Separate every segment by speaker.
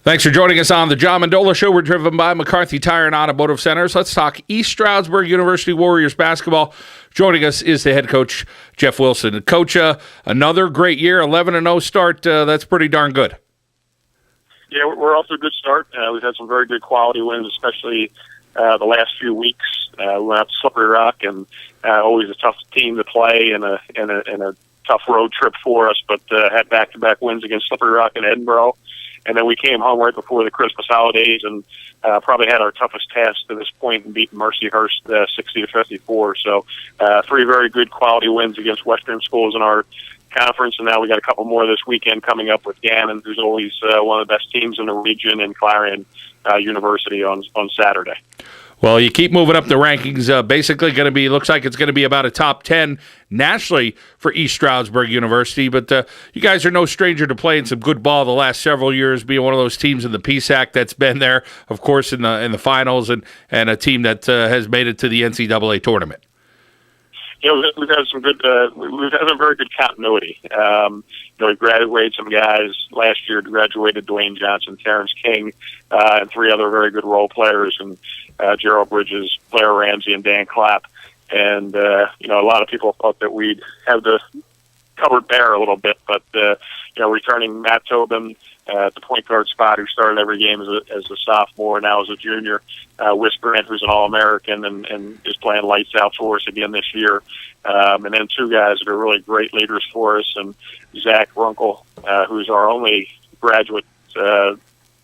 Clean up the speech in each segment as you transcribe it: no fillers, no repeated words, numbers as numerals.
Speaker 1: Thanks for joining us on the John Mendola Show. We're driven by McCarthy Tire and Automotive Centers. Let's talk East Stroudsburg University Warriors basketball. Joining us is the head coach, Jeff Wilson. Coach, another great year, 11-0 start. That's pretty darn good.
Speaker 2: Yeah, we're off to a good start. We've had some very good quality wins, especially the last few weeks. We went out to Slippery Rock, and always a tough team to play and a tough road trip for us, but had back-to-back wins against Slippery Rock and Edinburgh. And then we came home right before the Christmas holidays and probably had our toughest task to this point and beat Mercyhurst 60-54. So three very good quality wins against Western schools in our conference, and now we got a couple more this weekend coming up with Gannon, who's always one of the best teams in the region, and Clarion University on Saturday.
Speaker 1: Well, you keep moving up the rankings. Basically, looks like it's going to be about a top 10 nationally for East Stroudsburg University. But you guys are no stranger to playing some good ball the last several years, being one of those teams in the PSAC that's been there, of course, in the finals, and a team that has made it to the NCAA tournament.
Speaker 2: You know, we've had some good. We've had a very good continuity. We graduated some guys last year. Graduated Dwayne Johnson, Terrence King, and three other very good role players, and Gerald Bridges, Blair Ramsey, and Dan Clapp. And a lot of people thought that we'd have the cupboard bare a little bit, but returning Matt Tobin at the point guard spot, who started every game as a sophomore, now as a junior. Whis, who's an All-American and is playing lights out for us again this year. And then two guys that are really great leaders for us, and Zach Runkle, who's our only graduate, guy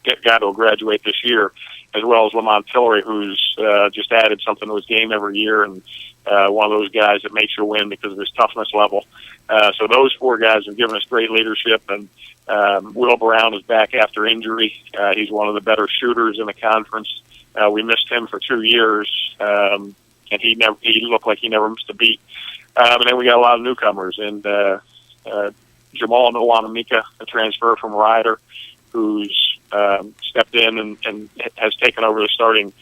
Speaker 2: that will graduate this year, as well as Lamont Tillery, who's just added something to his game every year, and one of those guys that makes you win because of his toughness level. So those four guys have given us great leadership, and Will Brown is back after injury. He's one of the better shooters in the conference. We missed him for 2 years, and he looked like he never missed a beat. And then we got a lot of newcomers, and Jamal Nwanamika, a transfer from Ryder, who's stepped in and has taken over the starting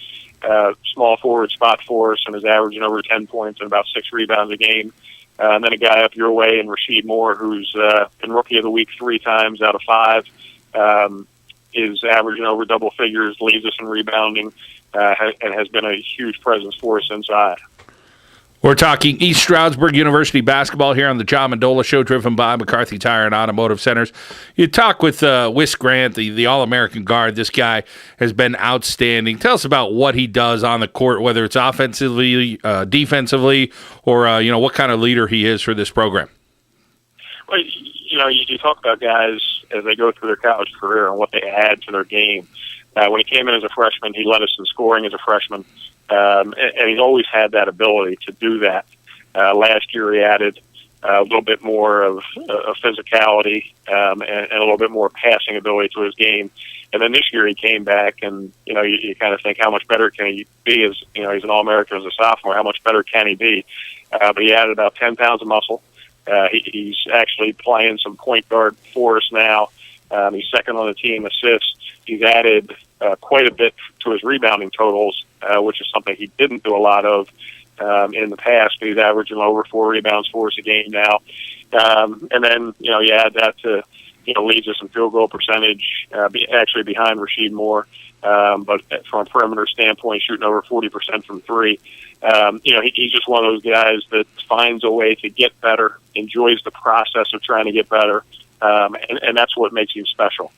Speaker 2: small forward spot for us and is averaging over 10 points and about 6 rebounds a game. And then a guy up your way, and Rasheed Moore, who's been Rookie of the Week 3 times out of 5, is averaging over double figures, leads us in rebounding, and has been a huge presence for us inside.
Speaker 1: We're talking East Stroudsburg University basketball here on the John Mendola Show, driven by McCarthy Tire and Automotive Centers. You talk with Whis Grant, the All-American guard. This guy has been outstanding. Tell us about what he does on the court, whether it's offensively, defensively, or what kind of leader he is for this program.
Speaker 2: Well, you talk about guys as they go through their college career and what they add to their game. When he came in as a freshman, he led us in scoring as a freshman. And he's always had that ability to do that. Last year he added a little bit more of physicality and a little bit more passing ability to his game. And then this year he came back, and you kind of think, how much better can he be? As he's an All-American as a sophomore. How much better can he be? But he added about 10 pounds of muscle. He's actually playing some point guard for us now. He's second on the team assists. He's added quite a bit to his rebounding totals, which is something he didn't do a lot of in the past. He's averaging over 4 rebounds for us a game now. And then, you add that to, leads us in field goal percentage, actually behind Rasheed Moore. But from a perimeter standpoint, shooting over 40% from 3. He's just one of those guys that finds a way to get better, enjoys the process of trying to get better. And that's what makes him special.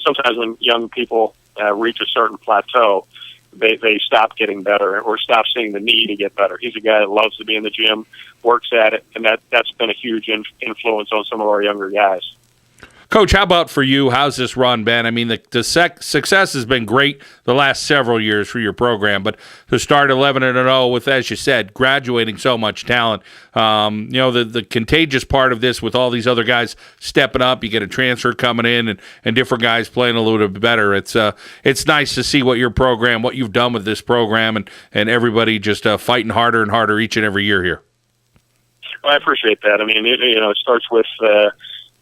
Speaker 2: Sometimes when young people reach a certain plateau, they stop getting better or stop seeing the need to get better. He's a guy that loves to be in the gym, works at it, and that's been a huge influence on some of our younger guys.
Speaker 1: Coach, how about for you? How's this run been? I mean, the success has been great the last several years for your program, but to start 11-0 with, as you said, graduating so much talent, the contagious part of this with all these other guys stepping up, you get a transfer coming in and different guys playing a little bit better. It's nice to see what you've done with this program, and everybody just fighting harder and harder each and every year here.
Speaker 2: Well, I appreciate that. I mean, it starts with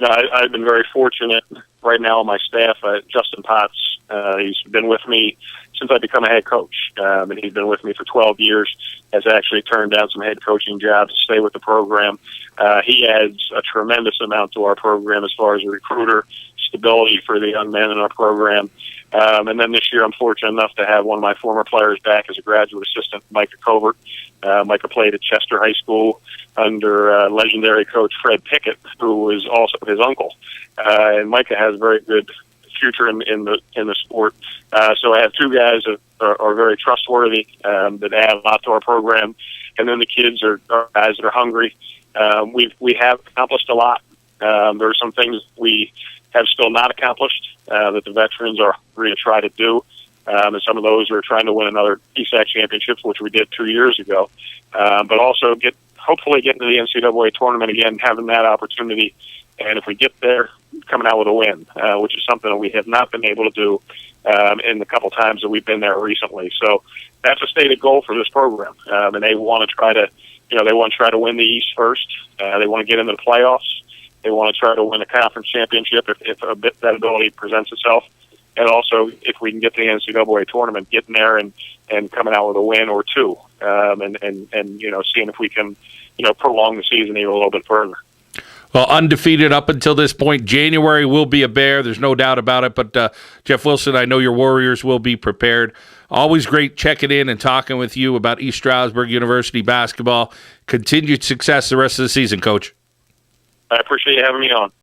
Speaker 2: I've been very fortunate right now on my staff. Justin Potts, he's been with me since I become a head coach, and he's been with me for 12 years, has actually turned down some head coaching jobs to stay with the program. He adds a tremendous amount to our program as far as a recruiter, stability for the young men in our program. And then this year, I'm fortunate enough to have one of my former players back as a graduate assistant, Micah Covert. Micah played at Chester High School under legendary coach Fred Pickett, who was also his uncle. And Micah has a very good future in the sport. So I have two guys that are very trustworthy, that add a lot to our program. And then the kids are guys that are hungry. We have accomplished a lot. There are some things we have still not accomplished that the veterans are going to try to do. And some of those are trying to win another ESAC championships, which we did 2 years ago. But also hopefully get into the NCAA tournament again, having that opportunity. And if we get there, coming out with a win, which is something that we have not been able to do in the couple times that we've been there recently. So that's a stated goal for this program. And they want to try to, win the East first. They want to get into the playoffs. They want to try to win a conference championship if that ability presents itself. And also, if we can get to the NCAA tournament, getting there and coming out with a win or two, and seeing if we can, prolong the season even a little bit further.
Speaker 1: Well, undefeated up until this point. January will be a bear. There's no doubt about it. But, Jeff Wilson, I know your Warriors will be prepared. Always great checking in and talking with you about East Stroudsburg University basketball. Continued success the rest of the season, Coach.
Speaker 2: I appreciate you having me on.